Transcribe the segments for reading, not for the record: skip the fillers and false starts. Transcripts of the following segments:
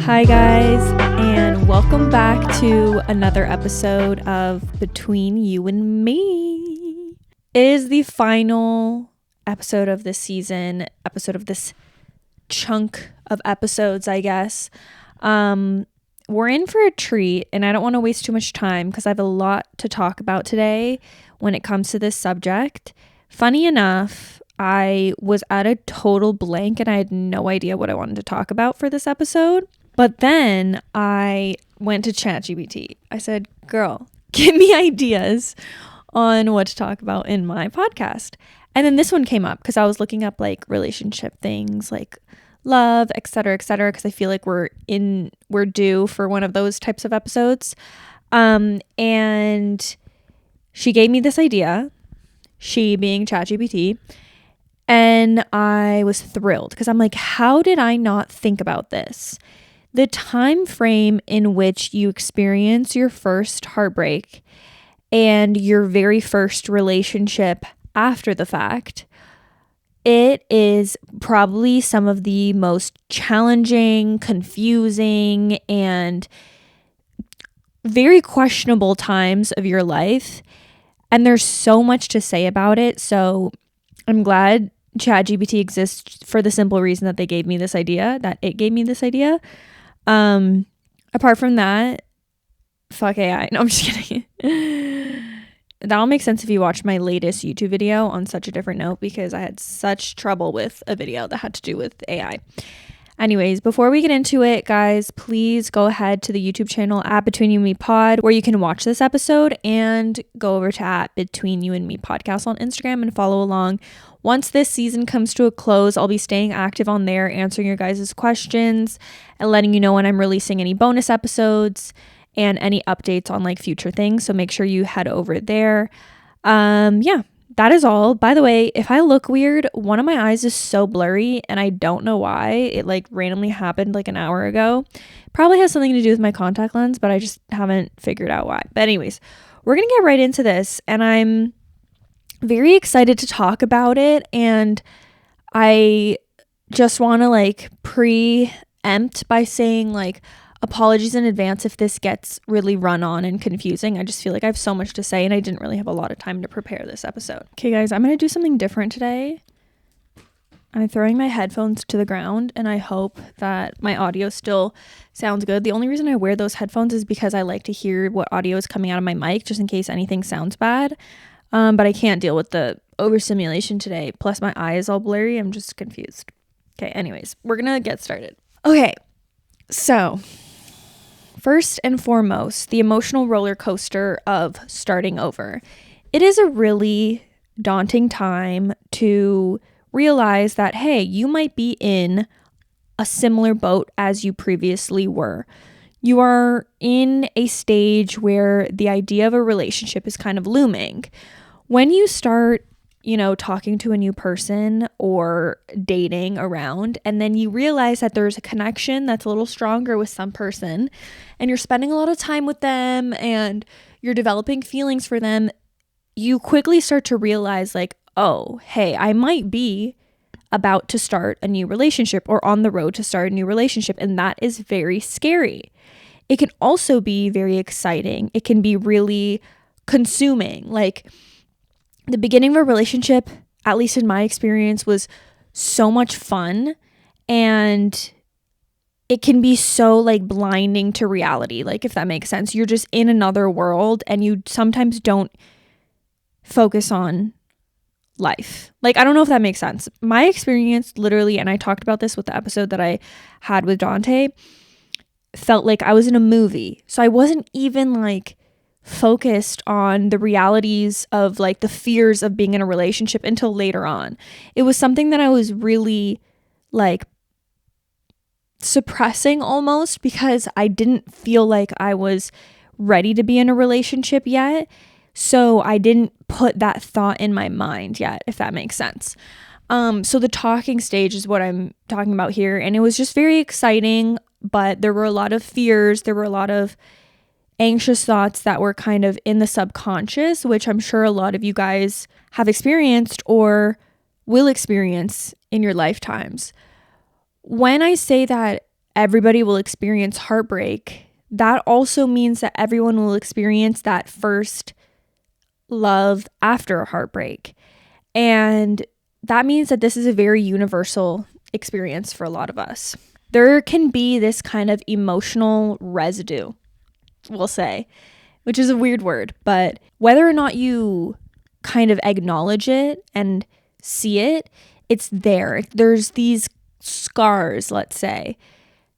Hi guys, and welcome back to another episode of Between You and Me. It is the final episode of this season, episode of this chunk of episodes, I guess. We're in for a treat, and I don't want to waste too much time because I have a lot to talk about today when it comes to this subject. Funny enough, I was at a total blank and I had no idea what I wanted to talk about for this episode. But then I went to ChatGPT. I said, girl, give me ideas on what to talk about in my podcast. And then this one came up because I was looking up like relationship things like love, etc., because I feel like we're due for one of those types of episodes. And she gave me this idea, she being ChatGPT, and I was thrilled because I'm like, how did I not think about this? The time frame in which you experience your first heartbreak and your very first relationship after the fact, it is probably some of the most challenging, confusing, and very questionable times of your life. And there's so much to say about it. So I'm glad ChatGPT exists for the simple reason that it gave me this idea. Apart from that, fuck AI. No, I'm just kidding. That'll make sense if you watch my latest YouTube video on Such a Different Note, because I had such trouble with a video that had to do with AI. Anyways, before we get into it, guys, please go ahead to the YouTube channel at Between You and Me Pod, where you can watch this episode, and go over to at Between You and Me Podcast on Instagram and follow along. Once this season comes to a close, I'll be staying active on there, answering your guys' questions and letting you know when I'm releasing any bonus episodes and any updates on like future things. So make sure you head over there. Yeah, that is all. By the way, if I look weird, one of my eyes is so blurry and I don't know why. It like randomly happened like an hour ago. Probably has something to do with my contact lens, but I just haven't figured out why. But anyways, we're going to get right into this, and I'm very excited to talk about it. And I just want to like preempt by saying like apologies in advance if this gets really run on and confusing. I just feel like I have so much to say and I didn't really have a lot of time to prepare this episode. Okay guys, I'm going to do something different today. I'm throwing my headphones to the ground and I hope that my audio still sounds good. The only reason I wear those headphones is because I like to hear what audio is coming out of my mic just in case anything sounds bad. But I can't deal with the overstimulation today. Plus my eye is all blurry. I'm just confused. Okay, anyways, we're going to get started. Okay, so first and foremost, the emotional roller coaster of starting over. It is a really daunting time to realize that, hey, you might be in a similar boat as you previously were. You are in a stage where the idea of a relationship is kind of looming. When you start, talking to a new person or dating around, and then you realize that there's a connection that's a little stronger with some person, and you're spending a lot of time with them and you're developing feelings for them, you quickly start to realize like, oh, hey, I might be about to start a new relationship or on the road to start a new relationship. And that is very scary. It can also be very exciting. It can be really consuming. Like the beginning of a relationship, at least in my experience, was so much fun, and it can be so like blinding to reality. Like if that makes sense, you're just in another world and you sometimes don't focus on life. Like, I don't know if that makes sense. My experience literally, and I talked about this with the episode that I had with Dante, felt like I was in a movie. So I wasn't even like focused on the realities of like the fears of being in a relationship until later on. It was something that I was really like suppressing almost because I didn't feel like I was ready to be in a relationship yet. So I didn't put that thought in my mind yet, if that makes sense. So the talking stage is what I'm talking about here. And it was just very exciting, but there were a lot of fears. There were a lot of anxious thoughts that were kind of in the subconscious, which I'm sure a lot of you guys have experienced or will experience in your lifetimes. When I say that everybody will experience heartbreak, that also means that everyone will experience that first love after a heartbreak. And that means that this is a very universal experience for a lot of us. There can be this kind of emotional residue, we'll say, which is a weird word, but whether or not you kind of acknowledge it and see it, it's there. There's these scars, let's say,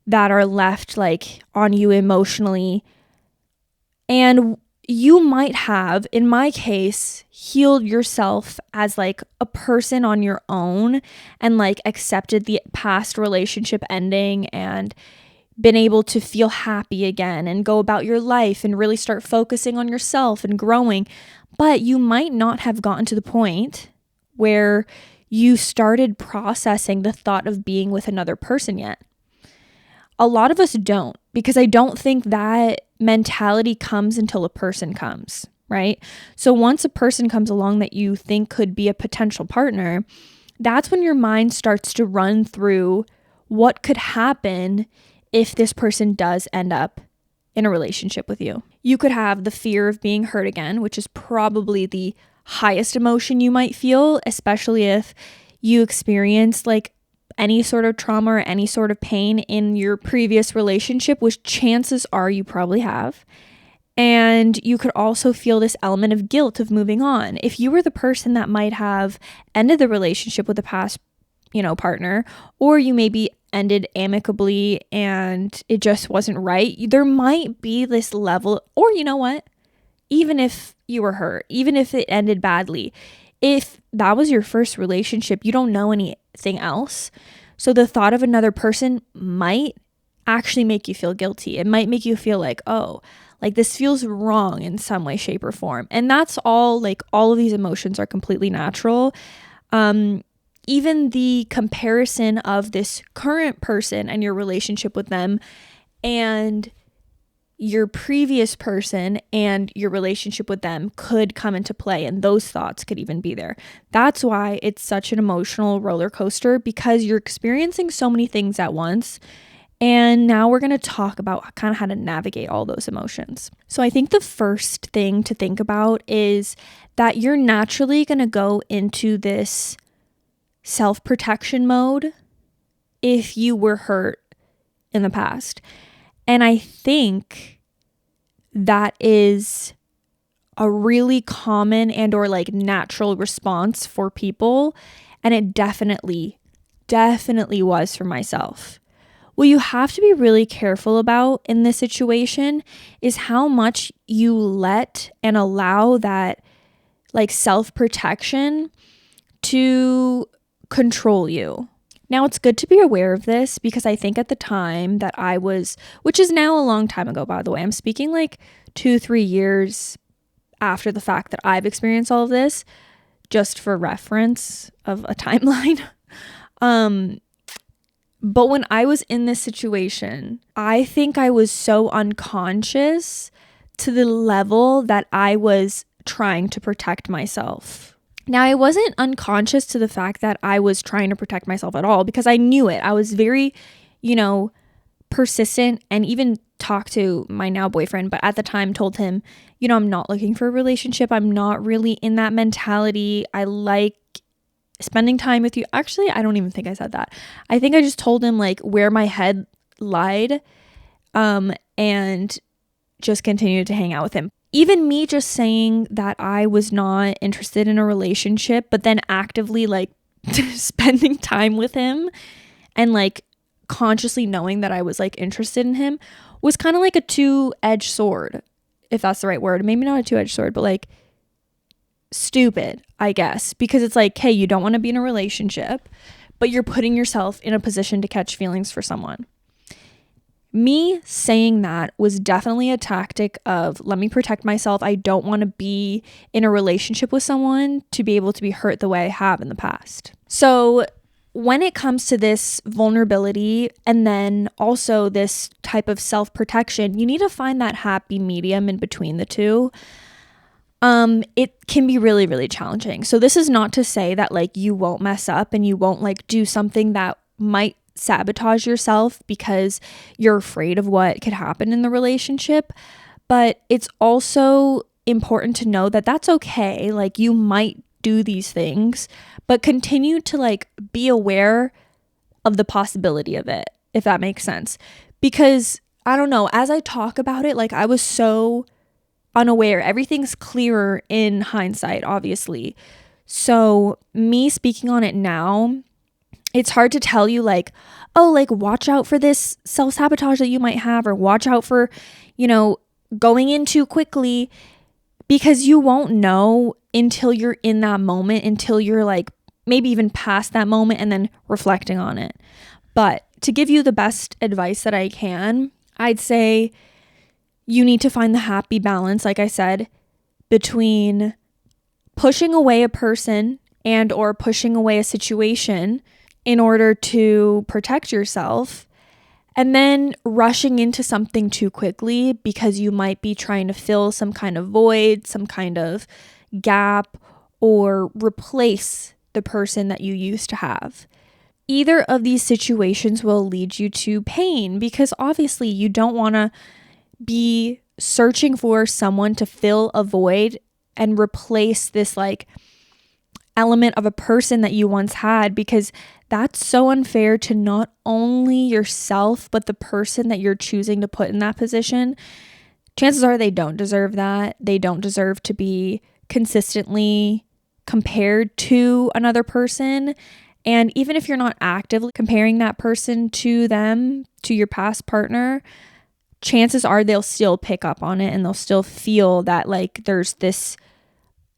that are left like on you emotionally. And you might have, in my case, healed yourself as like a person on your own and like accepted the past relationship ending and been able to feel happy again and go about your life and really start focusing on yourself and growing. But you might not have gotten to the point where you started processing the thought of being with another person yet. A lot of us don't, because I don't think that mentality comes until a person comes, right? So once a person comes along that you think could be a potential partner, that's when your mind starts to run through what could happen if this person does end up in a relationship with you. You could have the fear of being hurt again, which is probably the highest emotion you might feel, especially if you experience like any sort of trauma or any sort of pain in your previous relationship, which chances are you probably have. And you could also feel this element of guilt of moving on. If you were the person that might have ended the relationship with a past, partner, or you maybe ended amicably and it just wasn't right, there might be this level, or you know what? Even if you were hurt, even if it ended badly, if that was your first relationship, you don't know anything else. So the thought of another person might actually make you feel guilty. It might make you feel like, oh, like this feels wrong in some way, shape, or form. And that's all, like all of these emotions are completely natural. Even the comparison of this current person and your relationship with them and your previous person and your relationship with them could come into play, and those thoughts could even be there. That's why it's such an emotional roller coaster, because you're experiencing so many things at once. And now we're going to talk about kind of how to navigate all those emotions. So I think the first thing to think about is that you're naturally going to go into this self-protection mode if you were hurt in the past. And I think that is a really common and or like natural response for people. And it definitely was for myself. What you have to be really careful about in this situation is how much you let and allow that like self-protection to control you. Now, it's good to be aware of this, because I think at the time that I was, which is now a long time ago, by the way, I'm speaking like 2-3 years after the fact that I've experienced all of this, just for reference of a timeline. But when I was in this situation, I think I was so unconscious to the level that I was trying to protect myself. Now, I wasn't unconscious to the fact that I was trying to protect myself at all, because I knew it. I was very, persistent, and even talked to my now boyfriend, but at the time told him, I'm not looking for a relationship. I'm not really in that mentality. I like spending time with you. Actually, I don't even think I said that. I think I just told him like where my head lied, and just continued to hang out with him. Even me just saying that I was not interested in a relationship, but then actively like spending time with him and like consciously knowing that I was like interested in him was kind of like a two-edged sword, if that's the right word. Maybe not a two-edged sword, but like stupid, I guess, because it's like, hey, you don't want to be in a relationship, but you're putting yourself in a position to catch feelings for someone. Me saying that was definitely a tactic of, let me protect myself. I don't want to be in a relationship with someone to be able to be hurt the way I have in the past. So when it comes to this vulnerability and then also this type of self-protection, you need to find that happy medium in between the two. It can be really, really challenging. So this is not to say that like you won't mess up and you won't like do something that might sabotage yourself because you're afraid of what could happen in the relationship. But it's also important to know that that's okay. Like, you might do these things, but continue to like be aware of the possibility of it, if that makes sense. Because I don't know, as I talk about it, like I was so unaware. Everything's clearer in hindsight, obviously. So me speaking on it now, it's hard to tell you like, oh, like watch out for this self-sabotage that you might have, or watch out for, going in too quickly, because you won't know until you're in that moment, until you're like maybe even past that moment and then reflecting on it. But to give you the best advice that I can, I'd say you need to find the happy balance, like I said, between pushing away a person and or pushing away a situation in order to protect yourself, and then rushing into something too quickly because you might be trying to fill some kind of void, some kind of gap, or replace the person that you used to have. Either of these situations will lead you to pain, because obviously you don't want to be searching for someone to fill a void and replace this like element of a person that you once had, because that's so unfair to not only yourself but the person that you're choosing to put in that position. Chances are they don't deserve that. They don't deserve to be consistently compared to another person. And even if you're not actively comparing that person to them, to your past partner, chances are they'll still pick up on it and they'll still feel that like there's this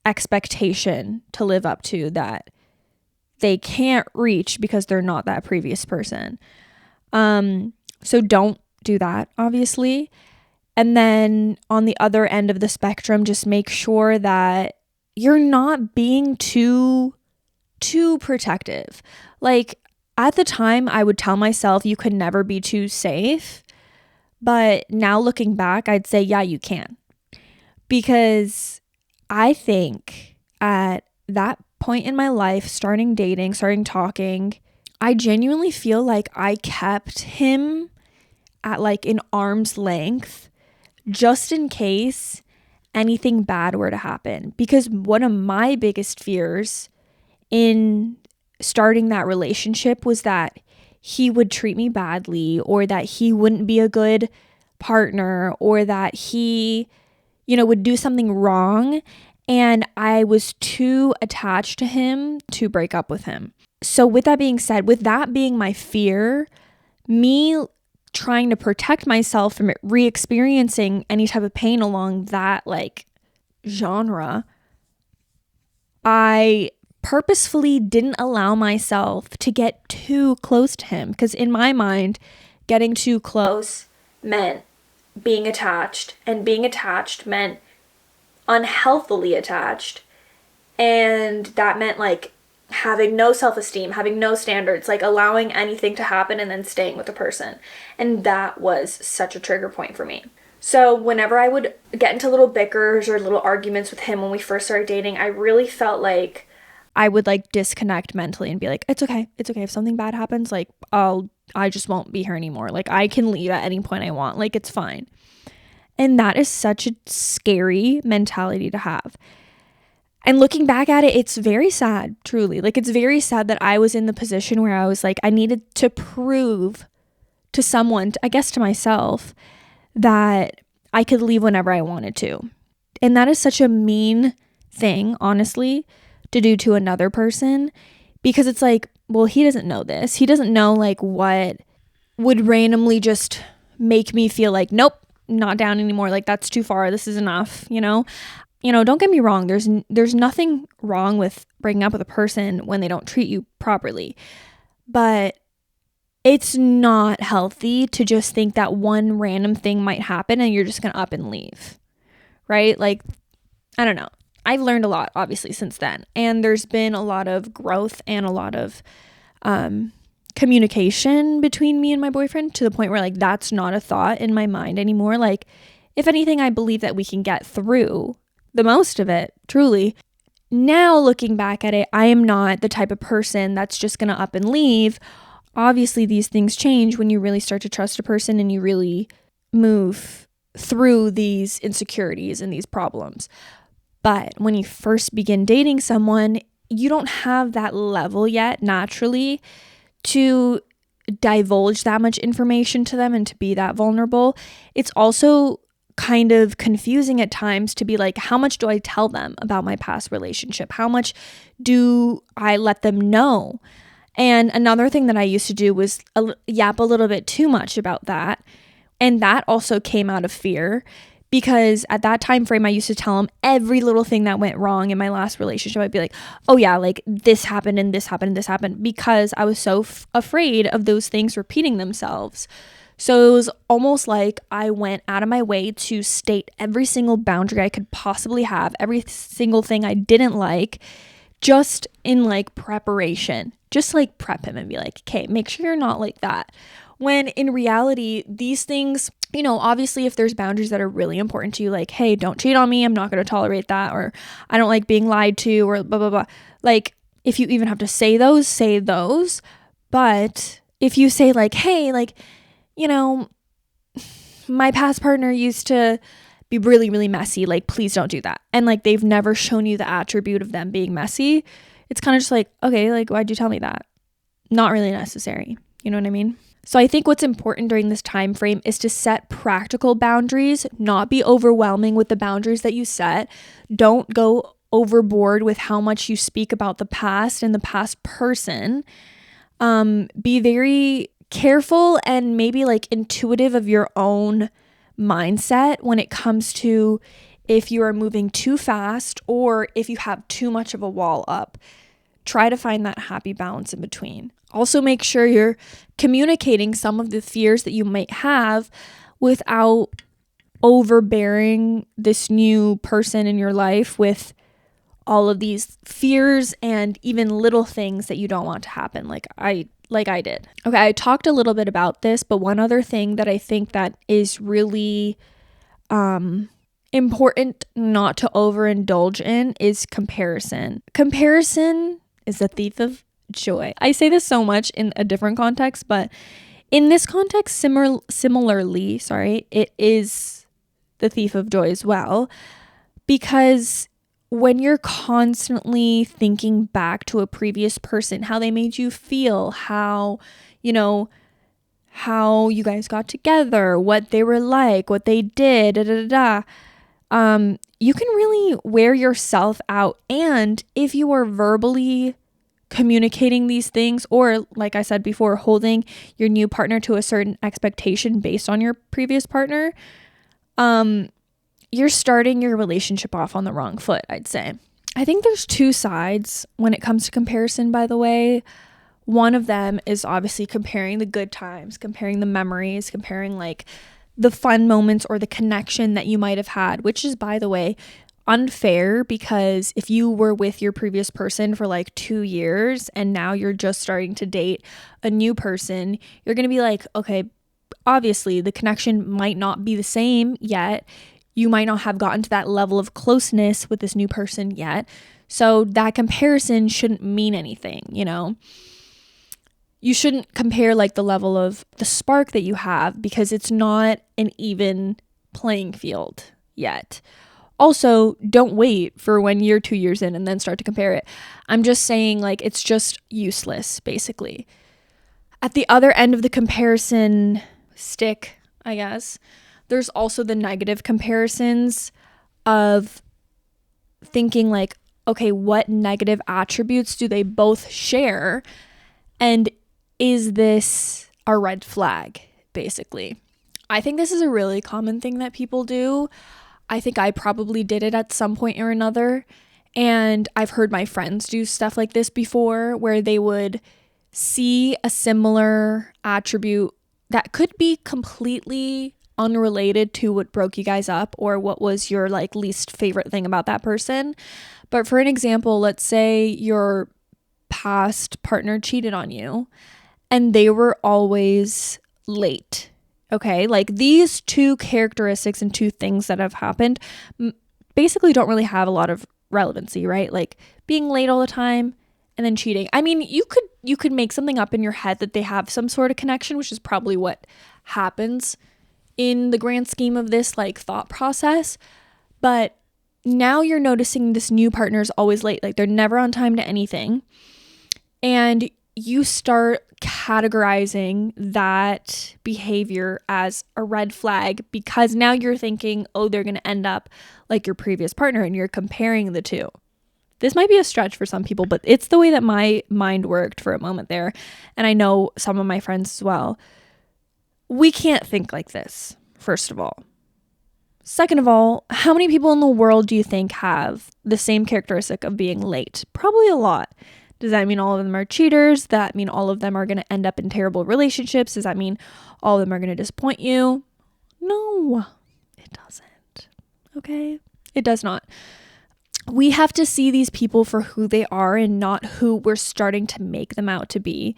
expectation to live up to that they can't reach because they're not that previous person. So don't do that, obviously. And then on the other end of the spectrum, just make sure that you're not being too protective. Like at the time, I would tell myself you could never be too safe. But now looking back, I'd say, yeah, you can. Because I think at that point in my life, starting dating, starting talking, I genuinely feel like I kept him at like an arm's length just in case anything bad were to happen. Because one of my biggest fears in starting that relationship was that he would treat me badly, or that he wouldn't be a good partner, or that he, would do something wrong. And I was too attached to him to break up with him. So with that being said, with that being my fear, me trying to protect myself from re-experiencing any type of pain along that like genre, I purposefully didn't allow myself to get too close to him, because in my mind, getting too close meant being attached, and being attached meant unhealthily attached, and that meant like having no self-esteem, having no standards, like allowing anything to happen and then staying with the person. And that was such a trigger point for me. So whenever I would get into little bickers or little arguments with him when we first started dating, I really felt like I would like disconnect mentally and be like, it's okay. If something bad happens, like I just won't be here anymore. Like I can leave at any point I want. Like it's fine. And that is such a scary mentality to have. And looking back at it, it's very sad, truly. Like it's very sad that I was in the position where I was like, I needed to prove to someone, I guess to myself, that I could leave whenever I wanted to. And that is such a mean thing, honestly, to do to another person, because it's like, well, he doesn't know this. He doesn't know like what would randomly just make me feel like, nope, not down anymore. Like that's too far. This is enough, don't get me wrong. There's nothing wrong with breaking up with a person when they don't treat you properly, but it's not healthy to just think that one random thing might happen and you're just going to up and leave, right? Like, I don't know. I've learned a lot, obviously, since then. And there's been a lot of growth and a lot of communication between me and my boyfriend, to the point where, like, that's not a thought in my mind anymore. Like, if anything, I believe that we can get through the most of it, truly. Now, looking back at it, I am not the type of person that's just going to up and leave. obviously these things change when you really start to trust a person and you really move through these insecurities and these problems. But when you first begin dating someone, you don't have that level yet naturally to divulge that much information to them and to be that vulnerable. It's also kind of confusing at times to be like, how much do I tell them about my past relationship? How much do I let them know? And another thing that I used to do was yap a little bit too much about that. And that also came out of fear, because at that time frame, I used to tell them every little thing that went wrong in my last relationship. I'd be like, oh yeah, like this happened and this happened and this happened, because I was so afraid of those things repeating themselves. So it was almost like I went out of my way to state every single boundary I could possibly have, every single thing I didn't like, just in like preparation, just like prep him and be like, okay, make sure you're not like that. When in reality, these things, you know, obviously if there's boundaries that are really important to you, like, hey, don't cheat on me, I'm not going to tolerate that, or I don't like being lied to, or blah, blah, blah. Like, if you even have to say those, say those. But if you say like, hey, like, you know, my past partner used to be really, really messy, like, please don't do that. And like, they've never shown you the attribute of them being messy. It's kind of just like, okay, like, why'd you tell me that? Not really necessary. You know what I mean? So I think what's important during this time frame is to set practical boundaries, not be overwhelming with the boundaries that you set. Don't go overboard with how much you speak about the past and the past person. Be very careful and maybe like intuitive of your own mindset when it comes to if you are moving too fast or if you have too much of a wall up. Try to find that happy balance in between. Also, make sure you're communicating some of the fears that you might have without overbearing this new person in your life with all of these fears and even little things that you don't want to happen, like I did. Okay, I talked a little bit about this, but one other thing that I think that is really important not to overindulge in is comparison. Comparison is the thief of joy. I say this so much in a different context, but in this context, similarly, it is the thief of joy as well, because when you're constantly thinking back to a previous person, how they made you feel, how you guys got together, what they were like, what they did, you can really wear yourself out. And if you are verbally communicating these things, or like I said before, holding your new partner to a certain expectation based on your previous partner, you're starting your relationship off on the wrong foot, I'd say. I think there's two sides when it comes to comparison, by the way. One of them is obviously comparing the good times, comparing the memories, comparing like the fun moments or the connection that you might have had, which is, by the way, unfair, because if you were with your previous person for like 2 years and now you're just starting to date a new person, you're going to be like, okay, obviously the connection might not be the same yet. You might not have gotten to that level of closeness with this new person yet. So that comparison shouldn't mean anything, you know? You shouldn't compare like the level of the spark that you have, because it's not an even playing field yet. Also, don't wait for when you're 2 years in and then start to compare it. I'm just saying, like, it's just useless, basically. At the other end of the comparison stick, I guess, there's also the negative comparisons of thinking like, okay, what negative attributes do they both share? And is this a red flag, basically? I think this is a really common thing that people do. I think I probably did it at some point or another. And I've heard my friends do stuff like this before, where they would see a similar attribute that could be completely unrelated to what broke you guys up or what was your like least favorite thing about that person. But for an example, let's say your past partner cheated on you and they were always late. Okay, like these two characteristics and two things that have happened basically don't really have a lot of relevancy, right? Like being late all the time and then cheating. I mean, you could make something up in your head that they have some sort of connection, which is probably what happens in the grand scheme of this like thought process. But now you're noticing this new partner is always late. Like they're never on time to anything. And you start categorizing that behavior as a red flag because now you're thinking, oh, they're going to end up like your previous partner, and you're comparing the two. This might be a stretch for some people, but it's the way that my mind worked for a moment there. And I know some of my friends as well. We can't think like this, first of all. Second of all, how many people in the world do you think have the same characteristic of being late? Probably a lot. Does that mean all of them are cheaters? Does that mean all of them are going to end up in terrible relationships? Does that mean all of them are going to disappoint you? No, it doesn't. Okay? It does not. We have to see these people for who they are and not who we're starting to make them out to be.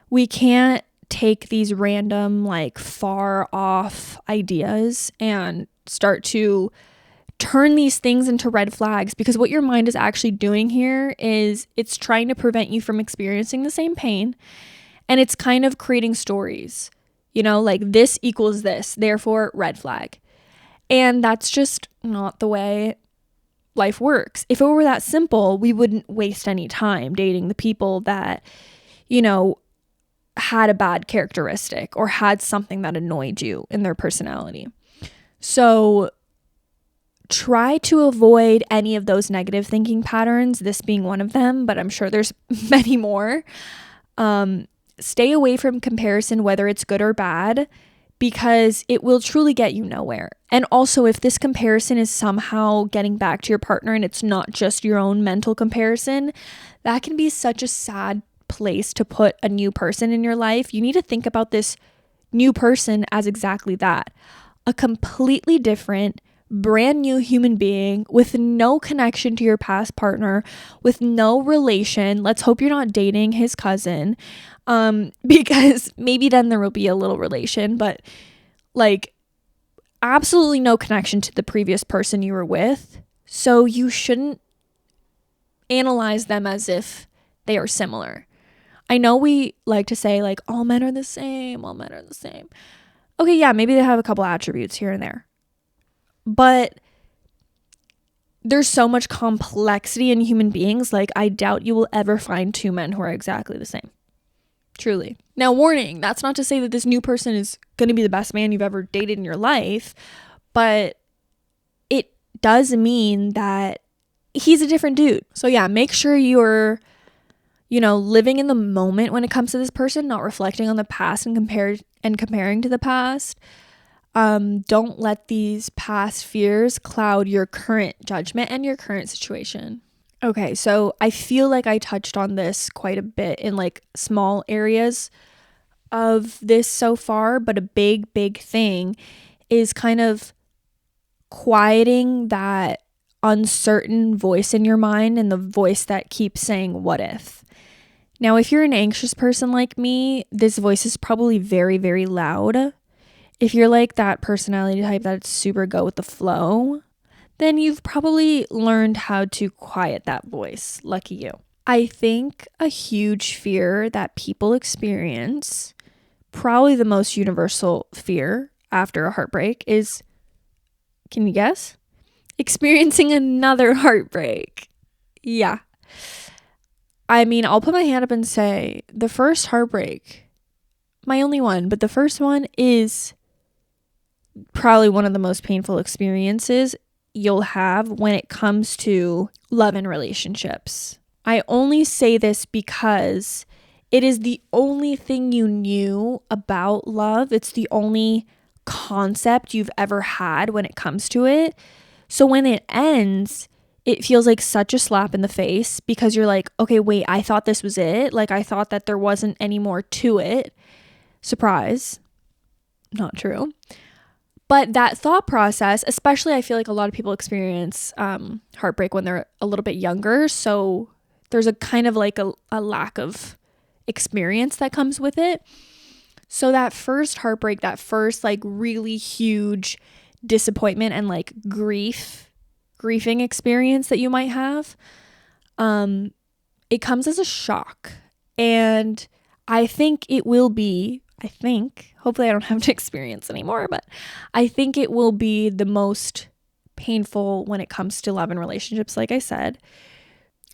We can't take these random, like, far off ideas and start to turn these things into red flags, because what your mind is actually doing here is it's trying to prevent you from experiencing the same pain, and it's kind of creating stories, you know, like this equals this, therefore red flag. And that's just not the way life works. If it were that simple, we wouldn't waste any time dating the people that, you know, had a bad characteristic or had something that annoyed you in their personality. So try to avoid any of those negative thinking patterns, this being one of them, but I'm sure there's many more. Stay away from comparison, whether it's good or bad, because it will truly get you nowhere. And also, if this comparison is somehow getting back to your partner and it's not just your own mental comparison, that can be such a sad place to put a new person in your life. You need to think about this new person as exactly that. A completely different, brand new human being with no connection to your past partner, with no relation. Let's hope you're not dating his cousin, because maybe then there will be a little relation, but like absolutely no connection to the previous person you were with. So you shouldn't analyze them as if they are similar. I know we like to say like all men are the same, all men are the same. Okay, yeah, maybe they have a couple attributes here and there. But there's so much complexity in human beings. Like, I doubt you will ever find two men who are exactly the same. Truly. Now, warning, that's not to say that this new person is going to be the best man you've ever dated in your life, but it does mean that he's a different dude. So yeah, make sure you're, you know, living in the moment when it comes to this person, not reflecting on the past and comparing to the past. Don't let these past fears cloud your current judgment and your current situation. Okay, so I feel like I touched on this quite a bit in like small areas of this so far, but a big thing is kind of quieting that uncertain voice in your mind and the voice that keeps saying, what if? Now, if you're an anxious person like me, this voice is probably very, very loud. If you're like that personality type that's super go with the flow, then you've probably learned how to quiet that voice. Lucky you. I think a huge fear that people experience, probably the most universal fear after a heartbreak, is, can you guess? Experiencing another heartbreak. Yeah. I mean, I'll put my hand up and say the first heartbreak, my only one, but the first one is probably one of the most painful experiences you'll have when it comes to love and relationships. I only say this because it is the only thing you knew about love. It's the only concept you've ever had when it comes to it. So when it ends, it feels like such a slap in the face because you're like, okay, wait, I thought this was it. Like, I thought that there wasn't any more to it. Surprise. Not true. But that thought process, especially I feel like a lot of people experience heartbreak when they're a little bit younger. So there's a kind of like a lack of experience that comes with it. So that first heartbreak, that first like really huge disappointment and like grieving experience that you might have, it comes as a shock. And I think it will be, hopefully I don't have to experience anymore, but I think it will be the most painful when it comes to love and relationships, like I said.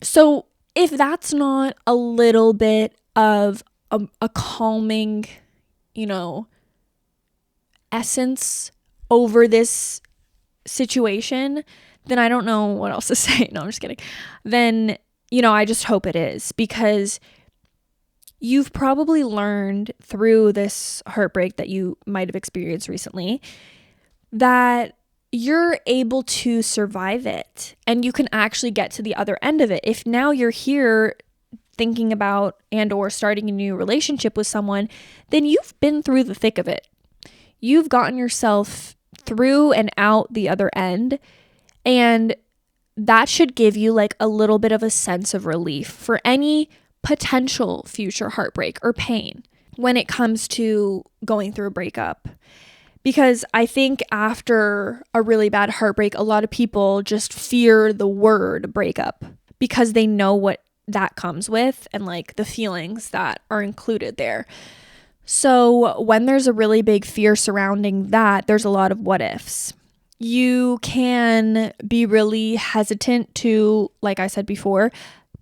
So if that's not a little bit of a calming, essence over this situation, then I don't know what else to say. No, I'm just kidding. Then, I just hope it is, because you've probably learned through this heartbreak that you might have experienced recently that you're able to survive it and you can actually get to the other end of it. If now you're here thinking about and or starting a new relationship with someone, then you've been through the thick of it. You've gotten yourself through and out the other end, and that should give you like a little bit of a sense of relief for any potential future heartbreak or pain when it comes to going through a breakup. Because I think after a really bad heartbreak, a lot of people just fear the word breakup because they know what that comes with and like the feelings that are included there. So when there's a really big fear surrounding that, there's a lot of what ifs. You can be really hesitant to, like I said before,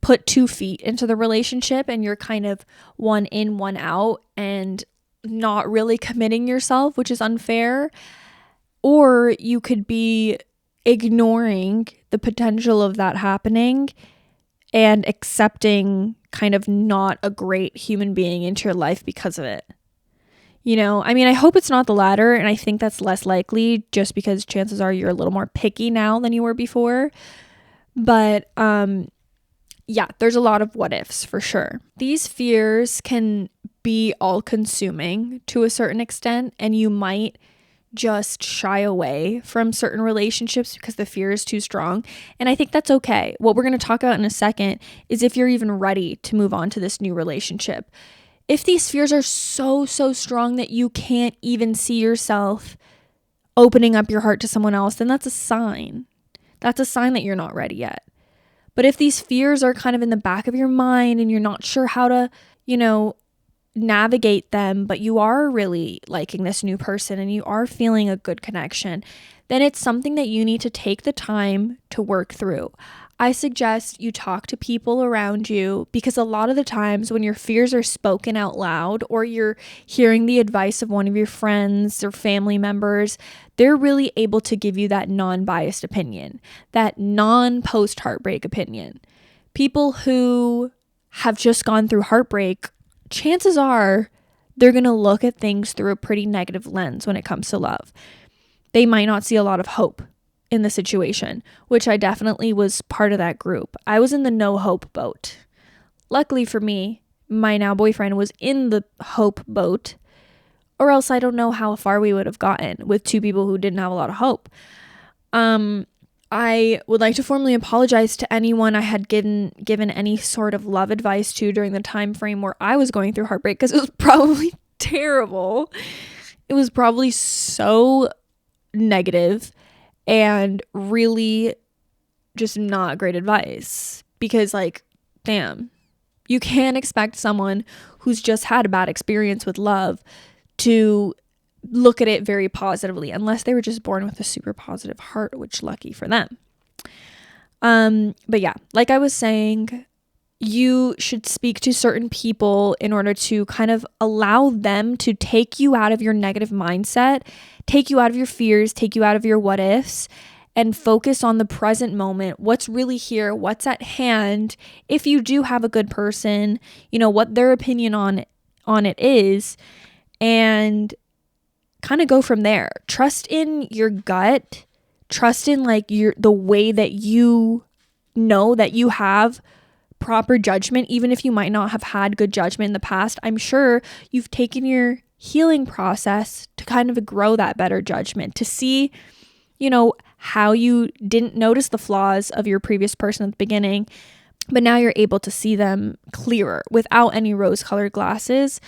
put 2 feet into the relationship and you're kind of one in, one out and not really committing yourself, which is unfair. Or you could be ignoring the potential of that happening and accepting kind of not a great human being into your life because of it. I hope it's not the latter, and I think that's less likely just because chances are you're a little more picky now than you were before. But yeah, there's a lot of what ifs for sure. These fears can be all consuming to a certain extent, and you might just shy away from certain relationships because the fear is too strong. And I think that's okay. What we're going to talk about in a second is if you're even ready to move on to this new relationship. If these fears are so strong that you can't even see yourself opening up your heart to someone else, then that's a sign. That's a sign that you're not ready yet. But if these fears are kind of in the back of your mind and you're not sure how to, navigate them, but you are really liking this new person and you are feeling a good connection, then it's something that you need to take the time to work through. I suggest you talk to people around you, because a lot of the times when your fears are spoken out loud or you're hearing the advice of one of your friends or family members, they're really able to give you that non-biased opinion, that non-post heartbreak opinion. People who have just gone through heartbreak, chances are they're going to look at things through a pretty negative lens when it comes to love. They might not see a lot of hope in the situation, which I definitely was part of that group. I was in the no hope boat. Luckily for me, my now boyfriend was in the hope boat, or else I don't know how far we would have gotten with 2 people who didn't have a lot of hope. I would like to formally apologize to anyone I had given any sort of love advice to during the time frame where I was going through heartbreak, because it was probably terrible. It was probably so negative and really just not great advice, because damn, you can't expect someone who's just had a bad experience with love to look at it very positively, unless they were just born with a super positive heart, which lucky for them. But yeah, like I was saying, you should speak to certain people in order to kind of allow them to take you out of your negative mindset, take you out of your fears, take you out of your what ifs, and focus on the present moment, what's really here, what's at hand. If you do have a good person, what their opinion on it is, and kind of go from there. Trust in your gut. Trust in the way that you know that you have proper judgment, even if you might not have had good judgment in the past. I'm sure you've taken your healing process to kind of grow that better judgment, to see, how you didn't notice the flaws of your previous person at the beginning, but now you're able to see them clearer without any rose-colored glasses,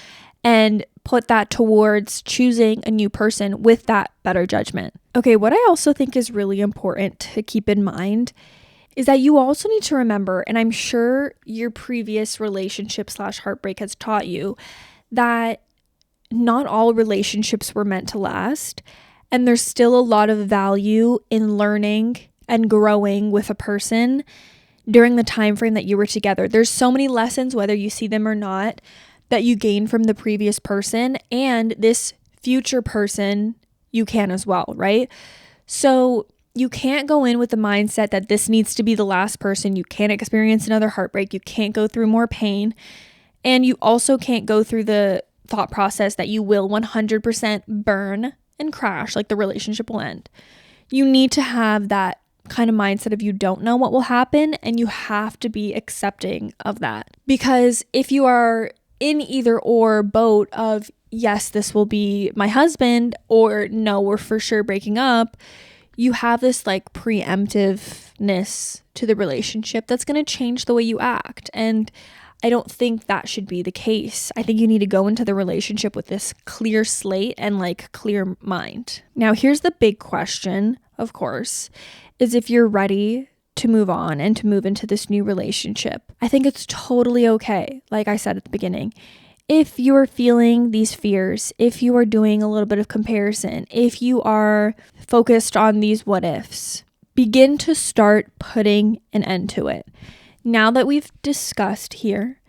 and put that towards choosing a new person with that better judgment. Okay, what I also think is really important to keep in mind is that you also need to remember, and I'm sure your previous relationship / heartbreak has taught you, that not all relationships were meant to last. And there's still a lot of value in learning and growing with a person during the time frame that you were together. There's so many lessons, whether you see them or not, that you gain from the previous person, and this future person you can as well, right? So you can't go in with the mindset that this needs to be the last person. You can't experience another heartbreak. You can't go through more pain. And you also can't go through the thought process that you will 100% burn and crash, like the relationship will end. You need to have that kind of mindset of you don't know what will happen, and you have to be accepting of that. Because if you are in either or boat of, yes, this will be my husband, or no, we're for sure breaking up, you have this like preemptiveness to the relationship that's going to change the way you act. And I don't think that should be the case. I think you need to go into the relationship with this clear slate and like clear mind. Now, here's the big question, of course, is if you're ready to move on and to move into this new relationship. I think it's totally okay, like I said at the beginning. If you're feeling these fears, if you are doing a little bit of comparison, if you are focused on these what ifs, begin to start putting an end to it. Now that we've discussed here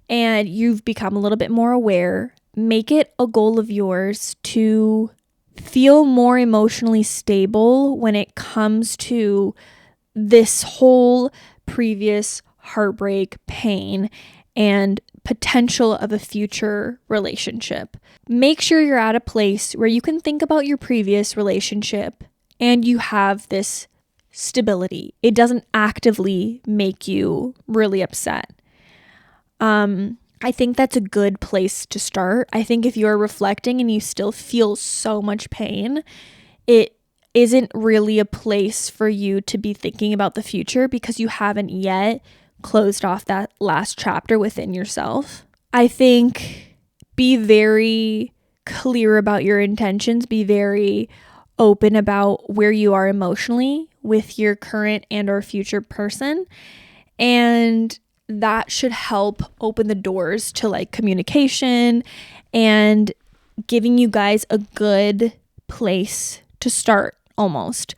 and you've become a little bit more aware, make it a goal of yours to feel more emotionally stable when it comes to this whole previous heartbreak, pain, and potential of a future relationship. Make sure you're at a place where you can think about your previous relationship and you have this stability. It doesn't actively make you really upset. I think that's a good place to start. I think if you're reflecting and you still feel so much pain, it isn't really a place for you to be thinking about the future because you haven't yet closed off that last chapter within yourself. I think be very clear about your intentions, be very open about where you are emotionally with your current and or future person, and that should help open the doors to like communication and giving you guys a good place to start, almost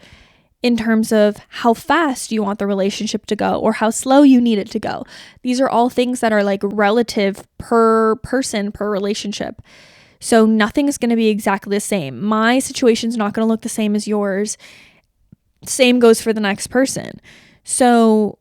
in terms of how fast you want the relationship to go or how slow you need it to go. These are all things that are like relative per person, per relationship. So nothing is going to be exactly the same. My situation's not going to look the same as yours. Same goes for the next person. So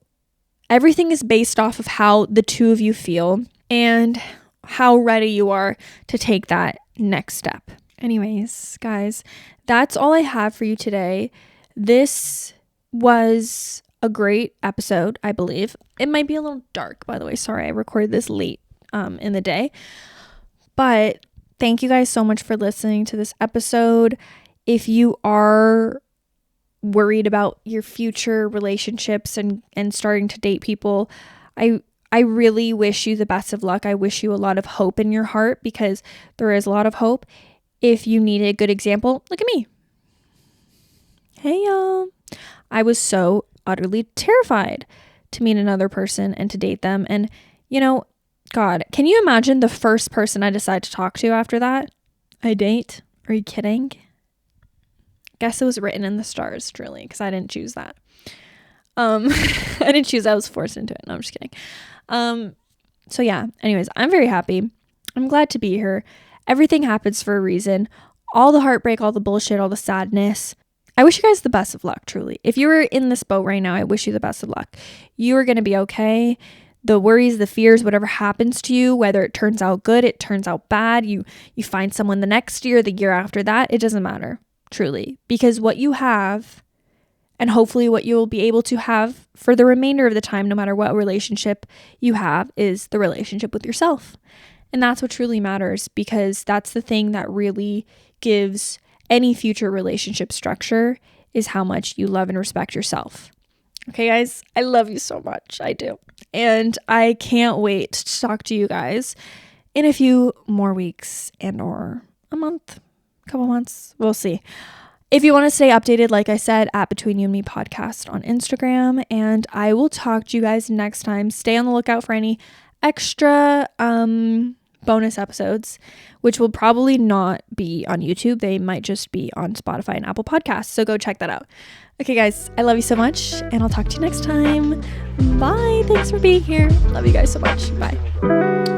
everything is based off of how the two of you feel and how ready you are to take that next step. Anyways, guys, that's all I have for you today. This was a great episode, I believe. It might be a little dark, by the way. Sorry, I recorded this late in the day. But thank you guys so much for listening to this episode. If you are worried about your future relationships and starting to date people, I really wish you the best of luck. I wish you a lot of hope in your heart because there is a lot of hope. If you need a good example, look at me. Hey y'all. I was so utterly terrified to meet another person and to date them. And you know, God, can you imagine the first person I decide to talk to after that? I date? Are you kidding? Guess it was written in the stars, truly, because I didn't choose that. I didn't choose, I was forced into it. No, I'm just kidding. So yeah, anyways, I'm very happy. I'm glad to be here. Everything happens for a reason. All the heartbreak, all the bullshit, all the sadness. I wish you guys the best of luck, truly. If you were in this boat right now, I wish you the best of luck. You are going to be okay. The worries, the fears, whatever happens to you, whether it turns out good, it turns out bad, you find someone the next year, the year after that, it doesn't matter, truly. Because what you have, and hopefully what you'll be able to have for the remainder of the time, no matter what relationship you have, is the relationship with yourself. And that's what truly matters, because that's the thing that really gives any future relationship structure, is how much you love and respect yourself. Okay, guys, I love you so much. I do. And I can't wait to talk to you guys in a few more weeks and or a month, couple months. We'll see. If you want to stay updated, like I said, at Between You and Me podcast on Instagram, and I will talk to you guys next time. Stay on the lookout for any extra bonus episodes, which will probably not be on YouTube. They might just be on Spotify and Apple Podcasts. So go check that out. Okay, guys, I love you so much, and I'll talk to you next time. Bye. Thanks for being here. Love you guys so much. Bye.